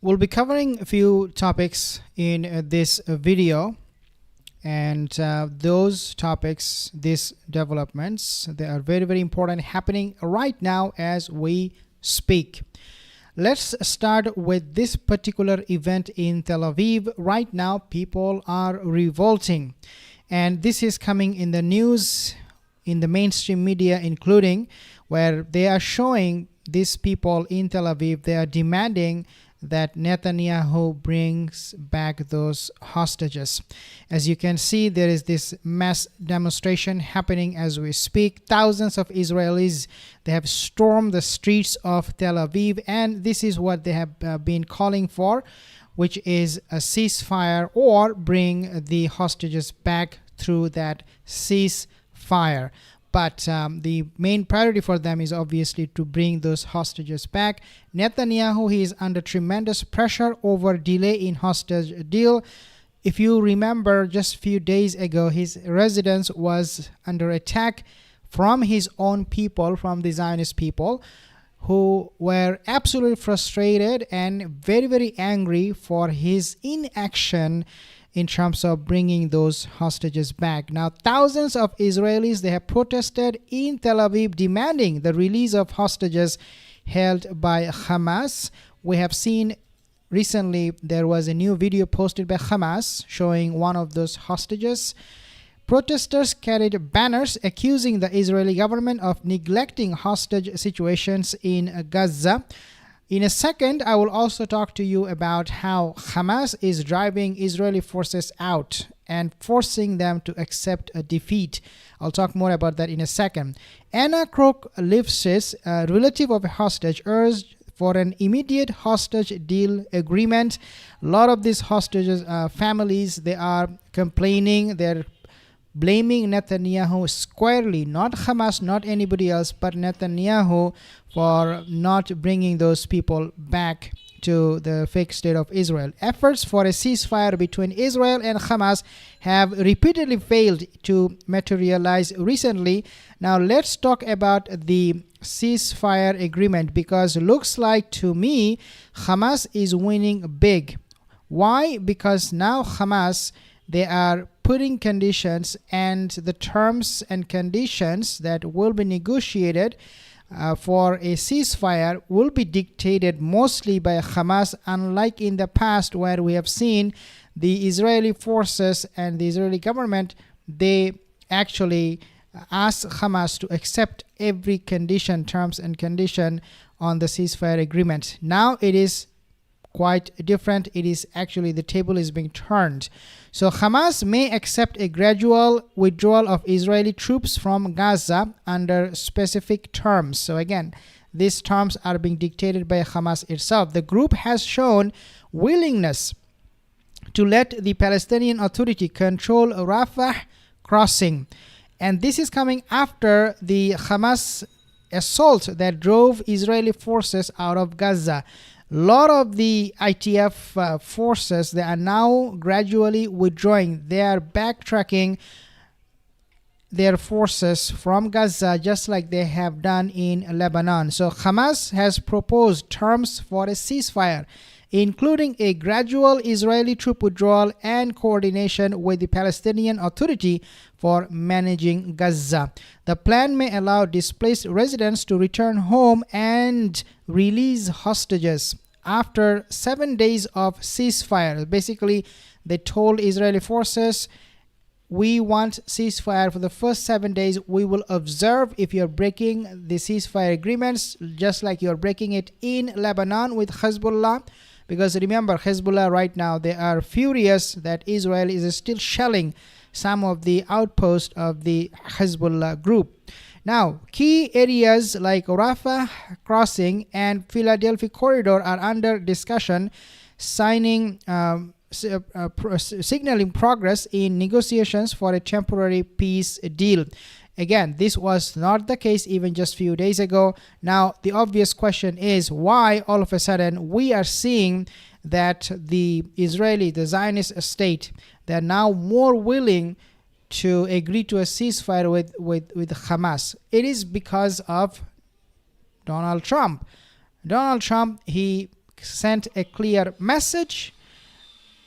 We'll be covering a few topics in this video, and those topics, these developments, they are very, very important, happening right now as we speak. Let's start with this particular event in Tel Aviv. Right now, people are revolting, and this is coming in the news, in the mainstream media, including where they are showing these people in Tel Aviv. They are demanding that Netanyahu brings back those hostages. As you can see, there is this mass demonstration happening as we speak. Thousands of Israelis, they have stormed the streets of Tel Aviv, and this is what they have been calling for, which is a ceasefire or bring the hostages back through that ceasefire. But the main priority for them is obviously to bring those hostages back. Netanyahu, he is under tremendous pressure over delay in hostage deal. If you remember, just a few days ago, his residence was under attack from his own people, from the Zionist people, who were absolutely frustrated and very, very angry for his inaction in terms of bringing those hostages back. Now, thousands of Israelis, they have protested in Tel Aviv demanding the release of hostages held by Hamas. We have seen recently there was a new video posted by Hamas showing one of those hostages. Protesters carried banners accusing the Israeli government of neglecting hostage situations in Gaza. In a second, I will also talk to you about how Hamas is driving Israeli forces out and forcing them to accept a defeat. I'll talk more about that in a second. Anna Krok-Lifshitz, a relative of a hostage, urged for an immediate hostage deal agreement. A lot of these hostages families, they are complaining, they're blaming Netanyahu squarely, not Hamas, not anybody else, but Netanyahu for not bringing those people back to the fake state of Israel. Efforts for a ceasefire between Israel and Hamas have repeatedly failed to materialize recently. Now let's talk about the ceasefire agreement, because it looks like to me Hamas is winning big. Why? Because now Hamas, they are putting conditions, and the terms and conditions that will be negotiated for a ceasefire will be dictated mostly by Hamas, unlike in the past where we have seen the Israeli forces and the Israeli government, they actually ask Hamas to accept every condition, terms and condition on the ceasefire agreement. Now it is quite different. It is actually, the table is being turned. So Hamas may accept a gradual withdrawal of Israeli troops from Gaza under specific terms. So again, these terms are being dictated by Hamas itself. The group has shown willingness to let the Palestinian Authority control Rafah crossing. And this is coming after the Hamas assault that drove Israeli forces out of Gaza. A lot of the ITF forces, they are now gradually withdrawing. They are backtracking their forces from Gaza, just like they have done in Lebanon. So Hamas has proposed terms for a ceasefire, including a gradual Israeli troop withdrawal and coordination with the Palestinian Authority for managing Gaza. The plan may allow displaced residents to return home and release hostages after 7 days of ceasefire. Basically, they told Israeli forces, we want ceasefire for the first 7 days. We will observe if you're breaking the ceasefire agreements, just like you're breaking it in Lebanon with Hezbollah. Because remember, Hezbollah right now, they are furious that Israel is still shelling some of the outposts of the Hezbollah group. Now, key areas like Rafah crossing and Philadelphia corridor are under discussion, signaling progress in negotiations for a temporary peace deal. Again, this was not the case even just a few days ago. Now, the obvious question is why all of a sudden we are seeing that the Zionist state, they're now more willing to agree to a ceasefire with Hamas. It is because of Donald Trump. Donald Trump, he sent a clear message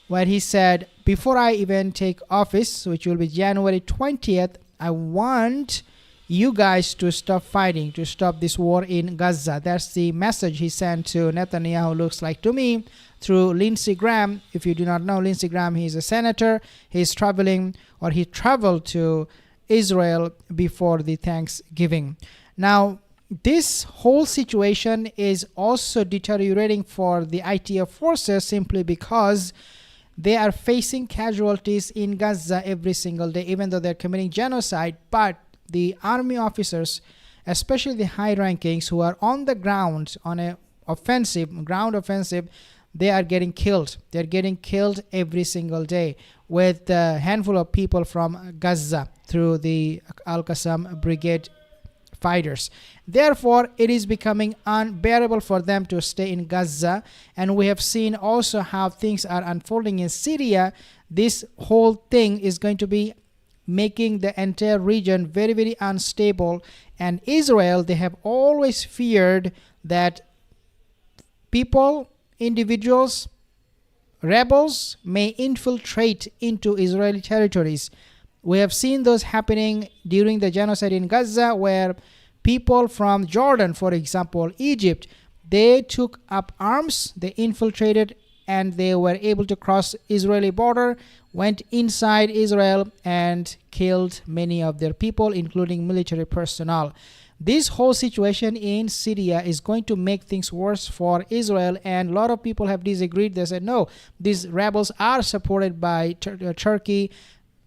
where he said, before I even take office, which will be January 20th, I want you guys to stop fighting, to stop this war in Gaza. That's the message he sent to Netanyahu, looks like to me, through Lindsey Graham. If you do not know Lindsey Graham, he's a senator. He traveled to Israel before the Thanksgiving. Now, this whole situation is also deteriorating for the IDF forces simply because they are facing casualties in Gaza every single day, even though they're committing genocide. But the army officers, especially the high rankings who are on the ground on a ground offensive, they are getting killed. They're getting killed every single day with a handful of people from Gaza through the Al-Qassam Brigade fighters. Therefore, it is becoming unbearable for them to stay in Gaza. And we have seen also how things are unfolding in Syria. This whole thing is going to be making the entire region very, very unstable. And Israel, they have always feared that individuals, rebels may infiltrate into Israeli territories. We have seen those happening during the genocide in Gaza, where people from Jordan, for example, Egypt, they took up arms, they infiltrated, and they were able to cross Israeli border, went inside Israel, and killed many of their people, including military personnel. This whole situation in Syria is going to make things worse for Israel, and a lot of people have disagreed. They said, no, these rebels are supported by Turkey,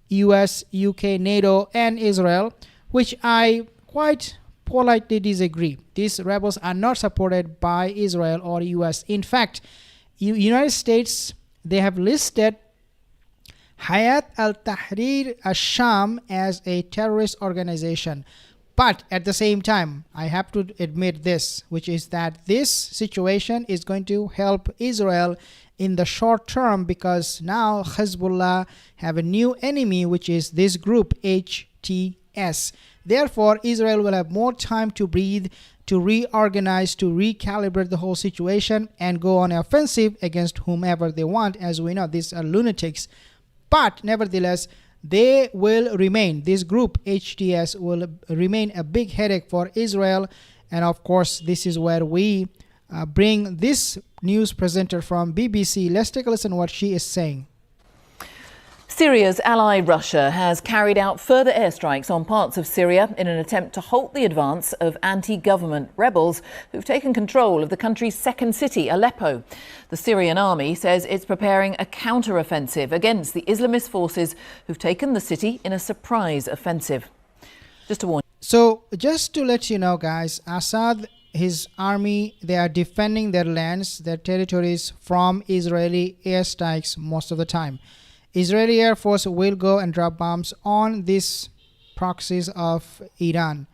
US, UK, NATO, and Israel, which I quite politely disagree. These rebels are not supported by Israel or US. In fact, United States, they have listed Hayat al-Tahrir al-Sham as a terrorist organization. But at the same time, I have to admit this, which is that this situation is going to help Israel in the short term, because now Hezbollah have a new enemy, which is this group HTS. Therefore, Israel will have more time to breathe, to reorganize, to recalibrate the whole situation, and go on offensive against whomever they want. As we know, these are lunatics. But nevertheless, they will remain, this group HTS will remain a big headache for Israel. And of course, this is where we bring this news presenter from BBC. Let's take a listen what she is saying. Syria's ally Russia has carried out further airstrikes on parts of Syria in an attempt to halt the advance of anti-government rebels who've taken control of the country's second city, Aleppo. The Syrian army says it's preparing a counter-offensive against the Islamist forces who've taken the city in a surprise offensive. Just to warn you. So just to let you know, guys, Assad, his army, they are defending their lands, their territories from Israeli airstrikes most of the time. Israeli Air Force will go and drop bombs on these proxies of Iran.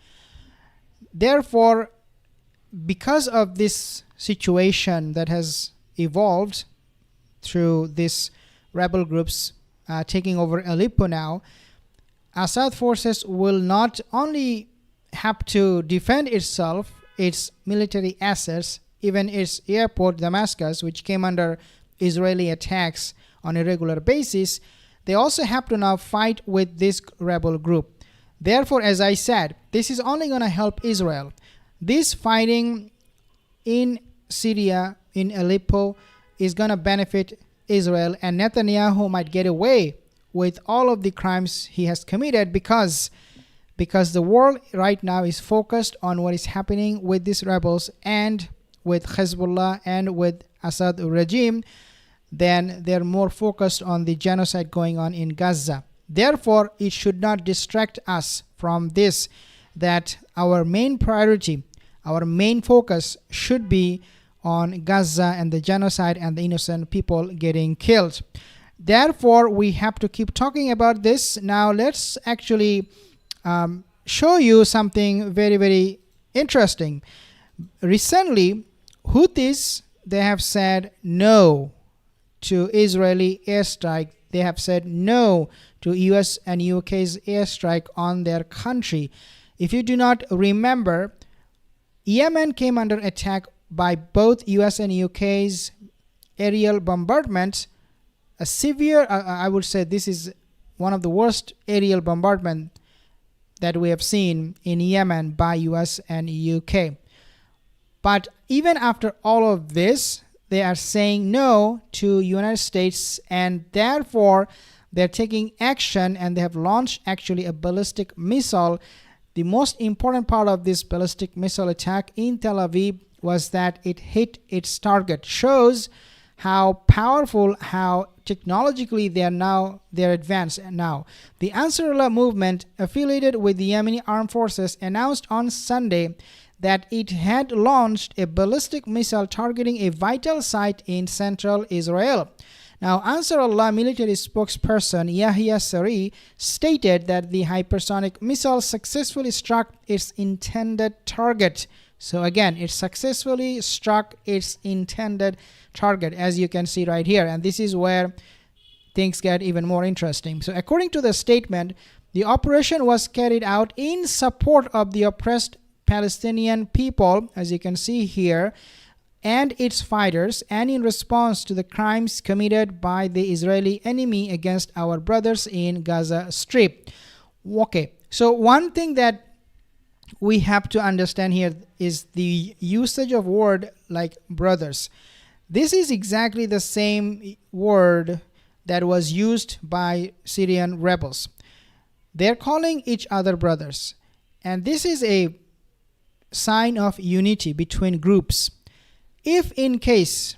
Therefore, because of this situation that has evolved through these rebel groups taking over Aleppo now, Assad forces will not only have to defend itself, its military assets, even its airport, Damascus, which came under Israeli attacks on a regular basis, they also have to now fight with this rebel group. Therefore, as I said, this is only going to help Israel. This fighting in Syria, in Aleppo, is going to benefit Israel, and Netanyahu might get away with all of the crimes he has committed because the world right now is focused on what is happening with these rebels and with Hezbollah and with Assad regime. Then they're more focused on the genocide going on in Gaza. Therefore, it should not distract us from this, that our main priority, our main focus should be on Gaza and the genocide and the innocent people getting killed. Therefore, we have to keep talking about this. Now, let's actually show you something very, very interesting. Recently, Houthis, they have said no to Israeli airstrike. They have said no to US and UK's airstrike on their country. If you do not remember, Yemen came under attack by both US and UK's aerial bombardment, a severe, I would say this is one of the worst aerial bombardment that we have seen in Yemen by US and UK. But even after all of this, they are saying no to United States, and therefore they're taking action, and they have launched actually a ballistic missile. The most important part of this ballistic missile attack in Tel Aviv was that it hit its target. Shows how powerful, how technologically they're advanced now. The Ansarullah movement, affiliated with the Yemeni armed forces, announced on Sunday that it had launched a ballistic missile targeting a vital site in central Israel. Now, Ansarullah military spokesperson Yahya Sari stated that the hypersonic missile successfully struck its intended target. So again, it successfully struck its intended target, as you can see right here. And this is where things get even more interesting. So according to the statement, the operation was carried out in support of the oppressed Palestinian people, as you can see here, and its fighters, and in response to the crimes committed by the Israeli enemy against our brothers in Gaza Strip. Okay, so one thing that we have to understand here is the usage of word like brothers. This is exactly the same word that was used by Syrian rebels. They're calling each other brothers, and this is a sign of unity between groups. If in case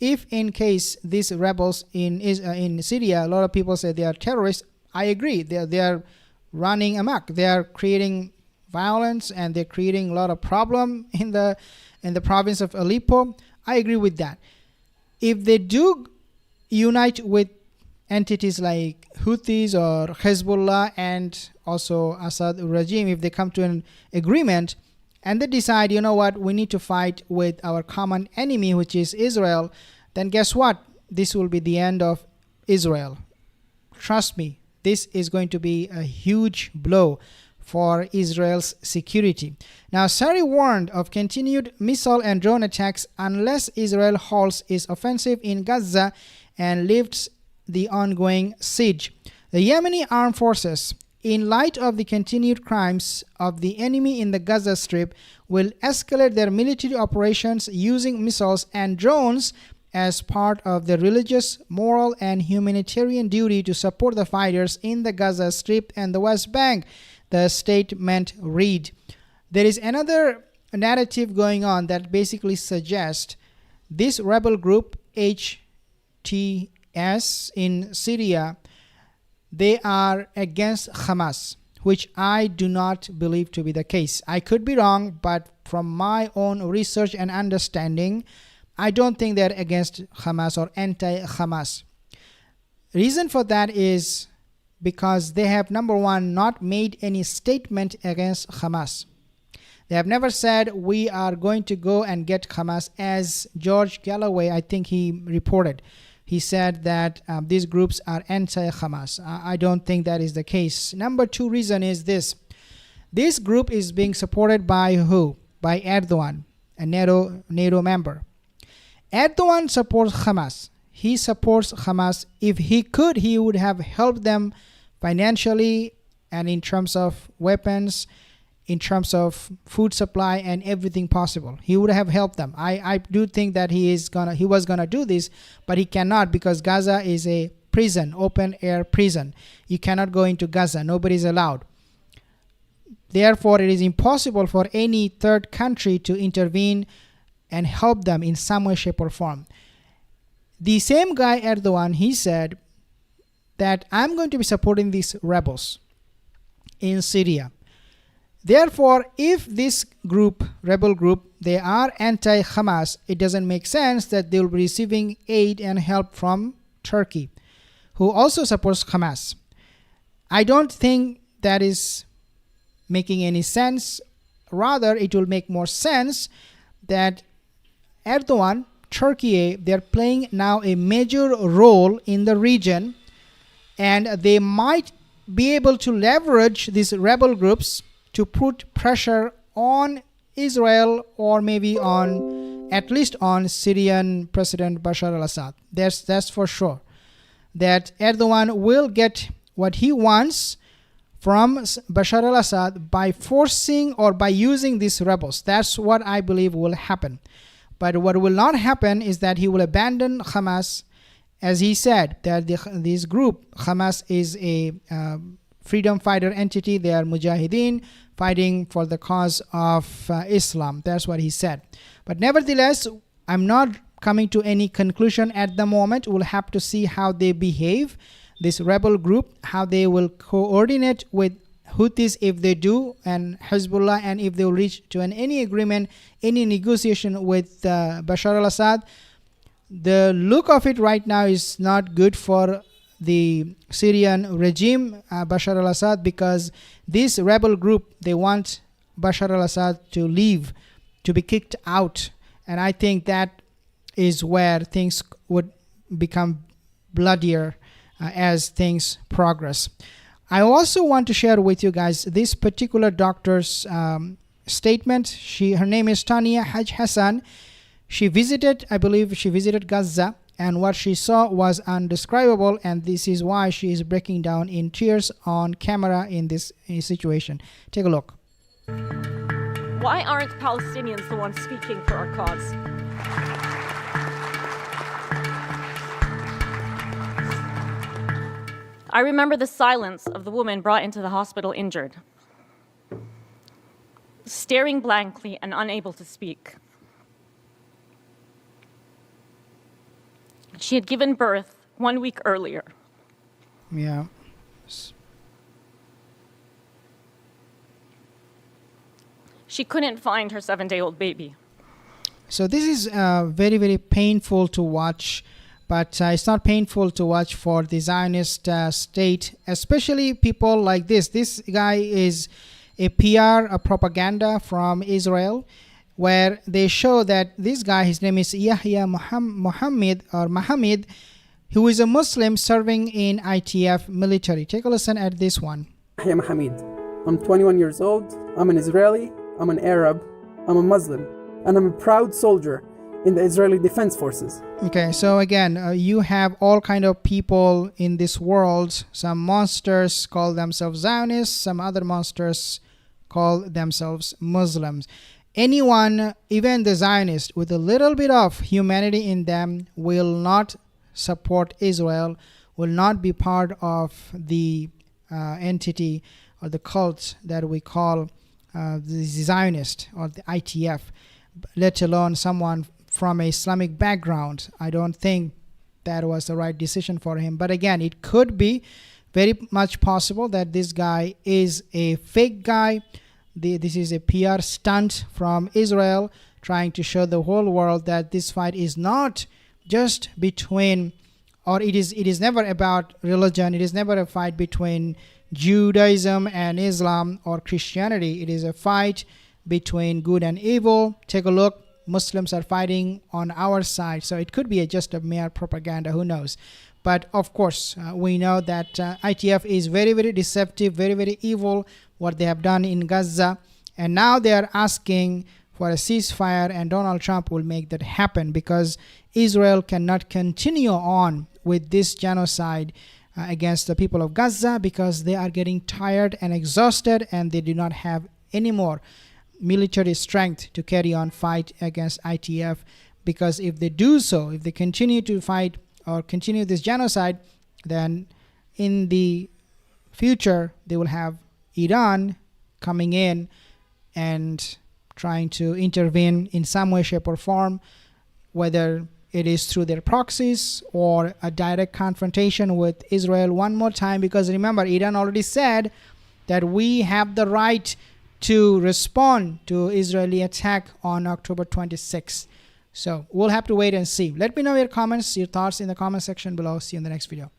these rebels in Syria, a lot of people say they are terrorists. I agree. They are running amok. They are creating violence, and they're creating a lot of problem in the province of Aleppo. I agree with that. If they do unite with entities like Houthis or Hezbollah and also Assad regime, if they come to an agreement and they decide, you know what, we need to fight with our common enemy, which is Israel, then guess what? This will be the end of Israel. Trust me, this is going to be a huge blow for Israel's security. Now, Sari warned of continued missile and drone attacks unless Israel halts its offensive in Gaza and lifts the ongoing siege. The Yemeni armed forces, in light of the continued crimes of the enemy in the Gaza Strip, will escalate their military operations using missiles and drones as part of their religious, moral, and humanitarian duty to support the fighters in the Gaza Strip and the West Bank, the statement read. There is another narrative going on that basically suggests this rebel group, HTS in Syria, they are against Hamas, which I do not believe to be the case. I could be wrong, but from my own research and understanding, I don't think they're against Hamas or anti-Hamas. Reason for that is because they have, number one, not made any statement against Hamas. They have never said we are going to go and get Hamas, as George Galloway, I think he reported. He said that these groups are anti-Hamas. I don't think that is the case. Number two reason is this. This group is being supported by who? By Erdogan, a NATO member. Erdogan supports Hamas. He supports Hamas. If he could, he would have helped them financially and in terms of weapons, in terms of food supply and everything possible. He would have helped them. I do think that he was gonna do this, but he cannot, because Gaza is a prison, open air prison. You cannot go into Gaza. Nobody is allowed. Therefore, it is impossible for any third country to intervene and help them in some way, shape, or form. The same guy, Erdogan, he said that I'm going to be supporting these rebels in Syria. Therefore, if this group, rebel group, they are anti-Hamas, it doesn't make sense that they will be receiving aid and help from Turkey, who also supports Hamas. I don't think that is making any sense. Rather, it will make more sense that Erdogan, Turkey, they're playing now a major role in the region, and they might be able to leverage these rebel groups to put pressure on Israel or maybe on at least on Syrian President Bashar al-Assad. That's for sure. That Erdogan will get what he wants from Bashar al-Assad by forcing or by using these rebels. That's what I believe will happen. But what will not happen is that he will abandon Hamas. As he said, that this group, Hamas, is a freedom fighter entity. They are mujahideen fighting for the cause of Islam. That's what he said. But nevertheless, I'm not coming to any conclusion at the moment. We'll have to see how they behave, this rebel group, how they will coordinate with Houthis if they do, and Hezbollah, and if they will reach to any agreement, any negotiation with Bashar al-Assad. The look of it right now is not good for the Syrian regime, Bashar al-Assad, because this rebel group, they want Bashar al-Assad to leave, to be kicked out. And I think that is where things would become bloodier as things progress. I also want to share with you guys this particular doctor's statement. Her name is Tania Haj Hassan. She visited, I believe she visited Gaza, and what she saw was undescribable, and this is why she is breaking down in tears on camera in this situation. Take a look. Why aren't Palestinians the ones speaking for our cause? I remember the silence of the woman brought into the hospital injured, staring blankly and unable to speak. She had given birth 1 week earlier. Yeah. She couldn't find her 7-day-old baby. So this is very, very painful to watch, but it's not painful to watch for the Zionist state, especially people like this. This guy is a PR, a propaganda from Israel, where they show that this guy, his name is Yahya Mohammed, who is a Muslim serving in ITF military. Take a listen at this one. Yahya Mohammed. I'm 21 years old. I'm an Israeli. I'm an Arab. I'm a Muslim. And I'm a proud soldier in the Israeli Defense Forces. Okay, so again, you have all kind of people in this world. Some monsters call themselves Zionists. Some other monsters call themselves Muslims. Anyone, even the Zionist, with a little bit of humanity in them, will not support Israel, will not be part of the entity or the cult that we call the Zionist or the ITF, let alone someone from an Islamic background. I don't think that was the right decision for him. But again, it could be very much possible that this guy is a fake guy. This is a PR stunt from Israel, trying to show the whole world that this fight is not just between, or it is never about religion. It is never a fight between Judaism and Islam or Christianity. It is a fight between good and evil. Take a look. Muslims are fighting on our side. So it could be just a mere propaganda. Who knows? But of course, we know that ITF is very, very deceptive, very, very evil, what they have done in Gaza. And now they are asking for a ceasefire, and Donald Trump will make that happen, because Israel cannot continue on with this genocide against the people of Gaza, because they are getting tired and exhausted, and they do not have any more military strength to carry on fight against ITF. Because if they do so, if they continue to fight or continue this genocide, then in the future they will have Iran coming in and trying to intervene in some way, shape or form, whether it is through their proxies or a direct confrontation with Israel one more time. Because remember, Iran already said that we have the right to respond to Israeli attack on October 26th. So we'll have to wait and see. Let me know your comments, your thoughts in the comment section below. See you in the next video.